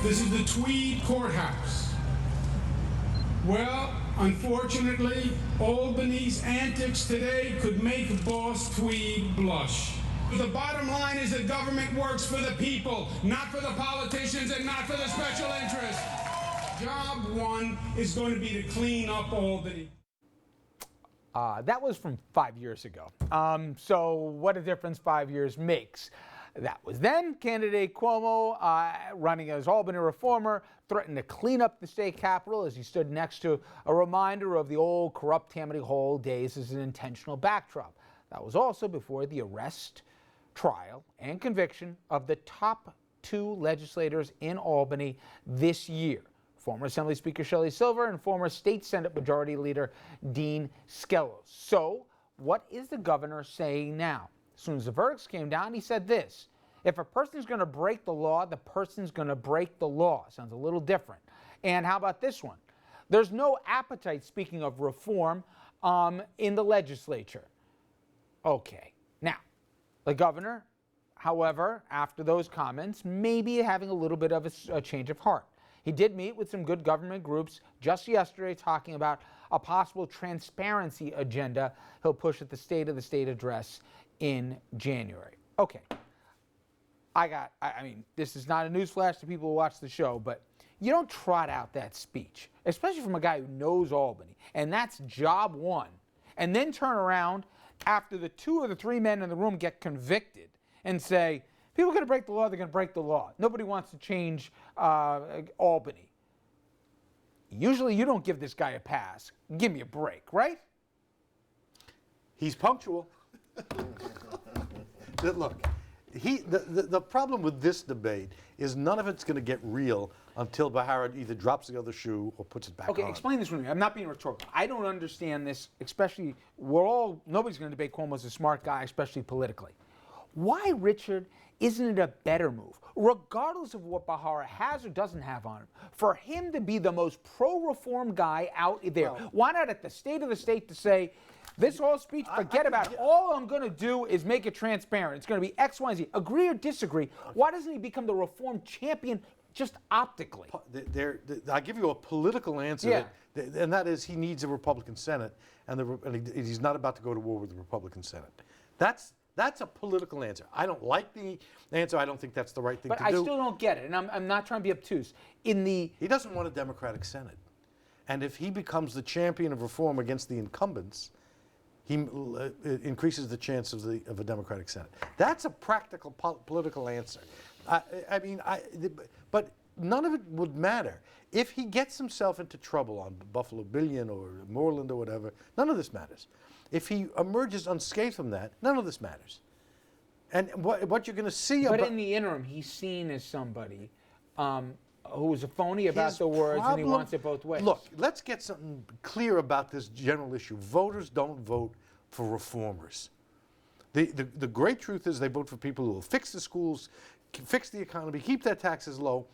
This is the Tweed Courthouse. Well, unfortunately, Albany's antics today could make Boss Tweed blush. The bottom line is that government works for the people, not for the politicians and not for the special interests. Job one is going to be to clean up Albany. That was from 5 years ago. So what a difference 5 years makes. That was then. Candidate Cuomo, running as Albany reformer, threatened to clean up the state capitol as he stood next to a reminder of the old corrupt Tammany Hall days as an intentional backdrop. That was also before the arrest, trial, and conviction of the top two legislators in Albany this year. Former Assembly Speaker Shelley Silver and former State Senate Majority Leader Dean Skelos. So, what is the governor saying now? As soon as the verdicts came down, he said this: if a person's going to break the law, the person's going to break the law. Sounds a little different. And how about this one? There's no appetite, speaking of reform, in the legislature. Okay. Now, the governor, however, after those comments, may be having a little bit of a change of heart. He did meet with some good government groups just yesterday talking about a possible transparency agenda he'll push at the State of the State address in January. Okay. I mean, this is not a newsflash to people who watch the show, but you don't trot out that speech, especially from a guy who knows Albany, and that's job one, and then turn around after the two or the three men in the room get convicted and say, people are going to break the law, they're going to break the law. Nobody wants to change Albany. Usually you don't give this guy a pass. Give me a break, right? He's punctual. Look, the problem with this debate is none of it's going to get real until Bahara either drops the other shoe or puts it back on. Okay, explain this to me. I'm not being rhetorical. I don't understand this, especially, nobody's going to debate Cuomo as a smart guy, especially politically. Why, Richard, isn't it a better move, regardless of what Bahara has or doesn't have on him, for him to be the most pro-reform guy out there? Well, why not at the State of the State to say, this whole speech, forget about it. All I'm going to do is make it transparent. It's going to be X, Y, and Z. Agree or disagree? Why doesn't he become the reform champion just optically? I give you a political answer, and that is he needs a Republican Senate, and he's not about to go to war with the Republican Senate. That's a political answer. I don't like the answer. I don't think that's the right thing to do. But I still don't get it, and I'm not trying to be obtuse. He doesn't want a Democratic Senate. And if he becomes the champion of reform against the incumbents, he increases the chance of a Democratic Senate. That's a practical political answer. But none of it would matter. If he gets himself into trouble on Buffalo Billion or Moreland or whatever, none of this matters. If he emerges unscathed from that, none of this matters. And what you're going to see But in the interim, he's seen as somebody who is a phony about the words, and he wants it both ways. Look, let's get something clear about this general issue. Voters don't vote for reformers. The great truth is they vote for people who will fix the schools, fix the economy, keep their taxes low.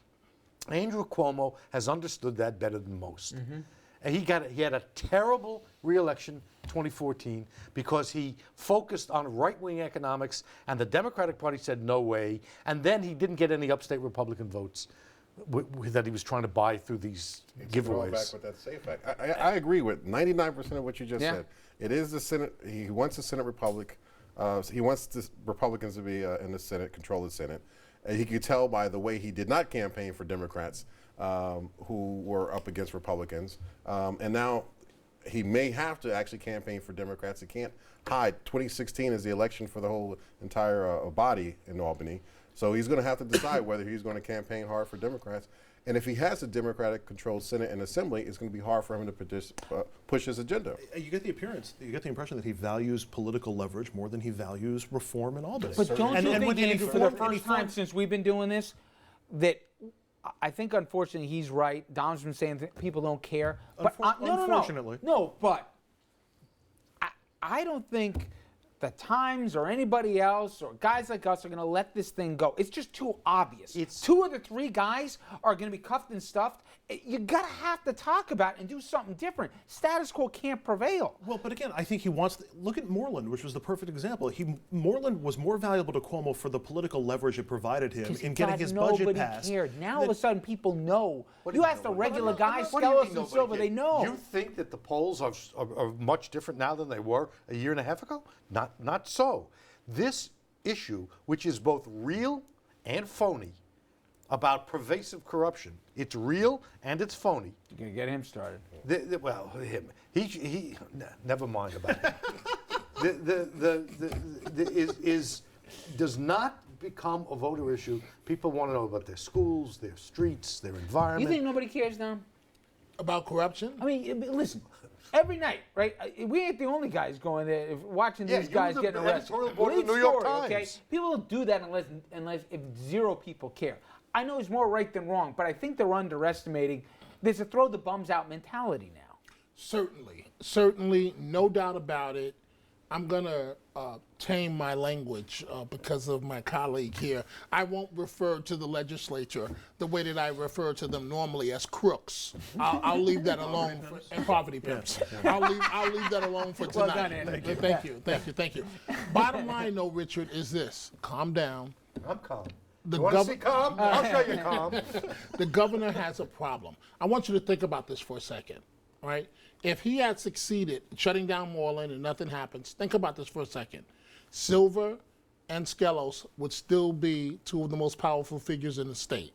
Andrew Cuomo has understood that better than most. Mm-hmm. And he had a terrible re-election 2014 because he focused on right-wing economics, and the Democratic Party said no way, and then he didn't get any upstate Republican votes that he was trying to buy through these giveaways. Back with that safe act. I agree with 99% of what you just said. It is the Senate. He wants the Senate Republic. He wants the Republicans to be in the Senate, control the Senate. He could tell by the way he did not campaign for Democrats who were up against Republicans. And now he may have to actually campaign for Democrats. He can't hide. 2016 is the election for the whole entire body in Albany. So he's going to have to decide whether he's going to campaign hard for Democrats. And if he has a Democratic-controlled Senate and Assembly, it's going to be hard for him to push his agenda. You get the impression that he values political leverage more than he values reform in Albany. But don't you think, Andrew, for the first time since we've been doing this, that I think, unfortunately, he's right. Dom's been saying that people don't care. But Unfortunately. No, but I don't think the Times or anybody else or guys like us are going to let this thing go. It's just too obvious. Two of the three guys are going to be cuffed and stuffed. You got to have to talk about it and do something different. Status quo can't prevail. Well, but again, I think he wants look at Moreland, which was the perfect example. Moreland was more valuable to Cuomo for the political leverage it provided him in getting his budget passed. Nobody cared. Now all of a sudden people know. You ask the regular guys, Skelos and Silva, they know. You think that the polls are much different now than they were a year and a half ago? Not so. This issue, which is both real and phony, about pervasive corruption, it's real and it's phony. You're going to get him started. Well, him. He never mind about it. Does not become a voter issue. People want to know about their schools, their streets, their environment. You think nobody cares now? About corruption? I mean, listen, every night, right? We ain't the only guys going there watching these guys getting arrested. Editorial board of the New York Times. Okay? People don't do that unless if zero people care. I know it's more right than wrong, but I think they're underestimating. There's a throw the bums out mentality now. Certainly, no doubt about it. I'm going to tame my language because of my colleague here. I won't refer to the legislature the way that I refer to them normally as crooks. I'll leave that alone and poverty pimps. I'll leave that alone for tonight. Well done, Andy. Thank you. Bottom line, though, Richard, is this: calm down. I'm calm. You want to see calm? I'll show you calm. The governor has a problem. I want you to think about this for a second, right? If he had succeeded shutting down Moreland and nothing happens, think about this for a second. Silver and Skelos would still be two of the most powerful figures in the state.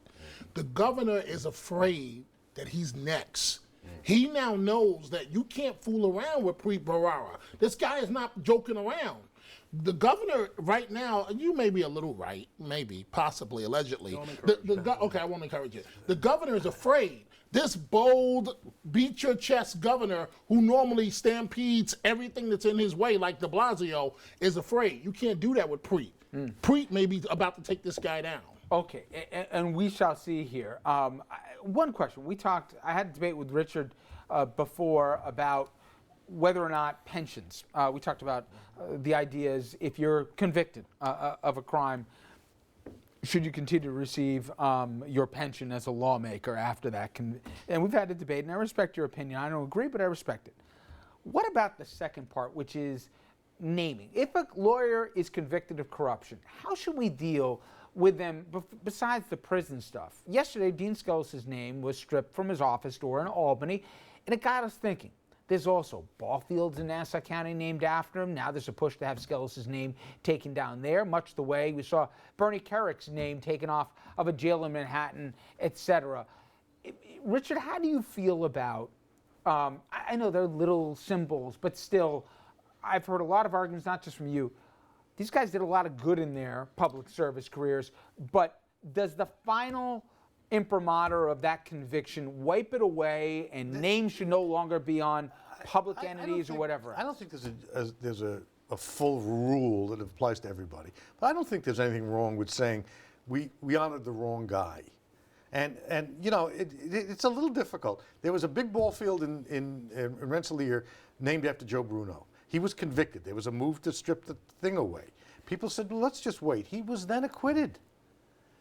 The governor is afraid that he's next. He now knows that you can't fool around with Preet Bharara. This guy is not joking around. The governor right now, you may be a little right, maybe, possibly, allegedly. Okay, I won't encourage it. The governor is afraid. This bold, beat-your-chest governor who normally stampedes everything that's in his way, like de Blasio, is afraid. You can't do that with Preet. Preet may be about to take this guy down. Okay, and we shall see here. One question. I had a debate with Richard before about whether or not pensions. We talked about the ideas if you're convicted of a crime, should you continue to receive your pension as a lawmaker after that? And we've had a debate, and I respect your opinion. I don't agree, but I respect it. What about the second part, which is naming? If a lawyer is convicted of corruption, how should we deal with them besides the prison stuff? Yesterday, Dean Skelos' name was stripped from his office door in Albany, and it got us thinking. There's also ball fields in Nassau County named after him. Now there's a push to have Skelos' name taken down there, much the way we saw Bernie Kerrick's name taken off of a jail in Manhattan, etc. Richard, how do you feel about, I know they're little symbols, but still, I've heard a lot of arguments, not just from you. These guys did a lot of good in their public service careers, but does the final imprimatur of that conviction wipe it away and names should no longer be on public entities or whatever? I don't think there's a full rule that applies to everybody. But I don't think there's anything wrong with saying we honored the wrong guy. And you know, it's a little difficult. There was a big ball field in Rensselaer named after Joe Bruno. He was convicted. There was a move to strip the thing away. People said, well, let's just wait. He was then acquitted.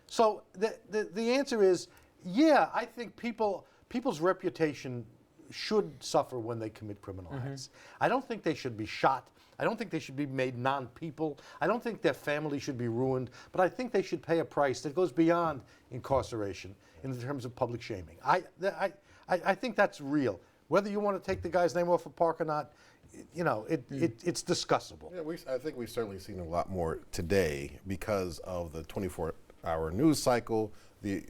So the answer is, yeah, I think people's reputation should suffer when they commit criminal acts. I don't think they should be shot. I don't think they should be made non-people. I don't think their family should be ruined. But I think they should pay a price that goes beyond incarceration in terms of public shaming. I think that's real. Whether you want to take the guy's name off a park or not, you know, it's discussable. Yeah, I think we've certainly seen a lot more today because of the 24-hour news cycle, the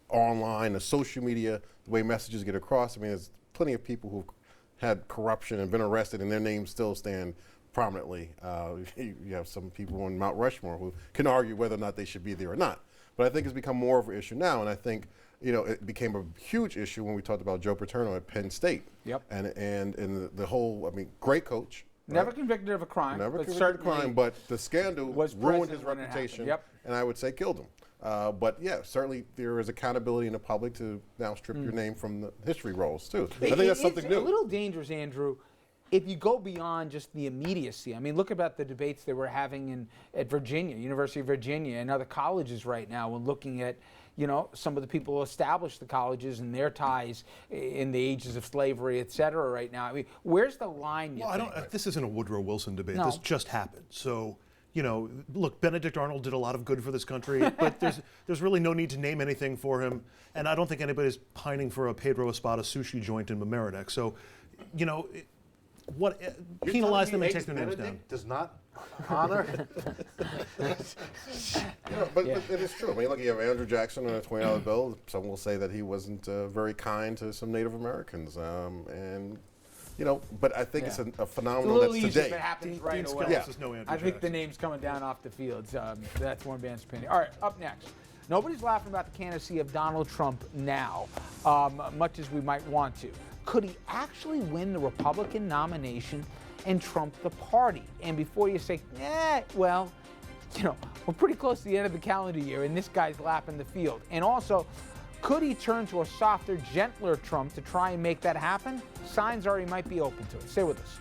online, the social media, the way messages get across. I mean, there's plenty of people who've had corruption and been arrested and their names still stand prominently. You have some people on Mount Rushmore who can argue whether or not they should be there or not. But I think it's become more of an issue now, and I think, you know, it became a huge issue when we talked about Joe Paterno at Penn State. Yep. And the whole, I mean, great coach. Never right? convicted of a crime. Never convicted of a crime, but the scandal ruined his reputation, and I would say killed him. But yeah, certainly there is accountability in the public to now strip your name from the history rolls too. I think that's something new. It's a little dangerous, Andrew. if you go beyond just the immediacy, I mean, look about the debates they were having at Virginia, University of Virginia, and other colleges right now, and looking at, you know, some of the people who established the colleges and their ties in the ages of slavery, et cetera, right now. I mean, where's the line, you think? This isn't a Woodrow Wilson debate. No. This just happened. So, you know, look, Benedict Arnold did a lot of good for this country, but there's really no need to name anything for him. And I don't think anybody's pining for a Pedro Espada sushi joint in Mamaroneck. So, you know, penalize them and take their names down. Does not honor. But it is true. I mean, look, you have Andrew Jackson on a $20 bill. Some will say that he wasn't very kind to some Native Americans, and you know. But I think it's a phenomenon It's a little that's easier if today. it happens Dean right away. Scalise is no Andrew I think the Jackson. name's coming down off the field. So, that's one man's opinion. All right, up next. Nobody's laughing about the candidacy of Donald Trump now, much as we might want to. Could he actually win the Republican nomination and trump the party? And before you say, well, you know, we're pretty close to the end of the calendar year, and this guy's lapping the field. And also, could he turn to a softer, gentler Trump to try and make that happen? Signs are he might be open to it. Stay with us.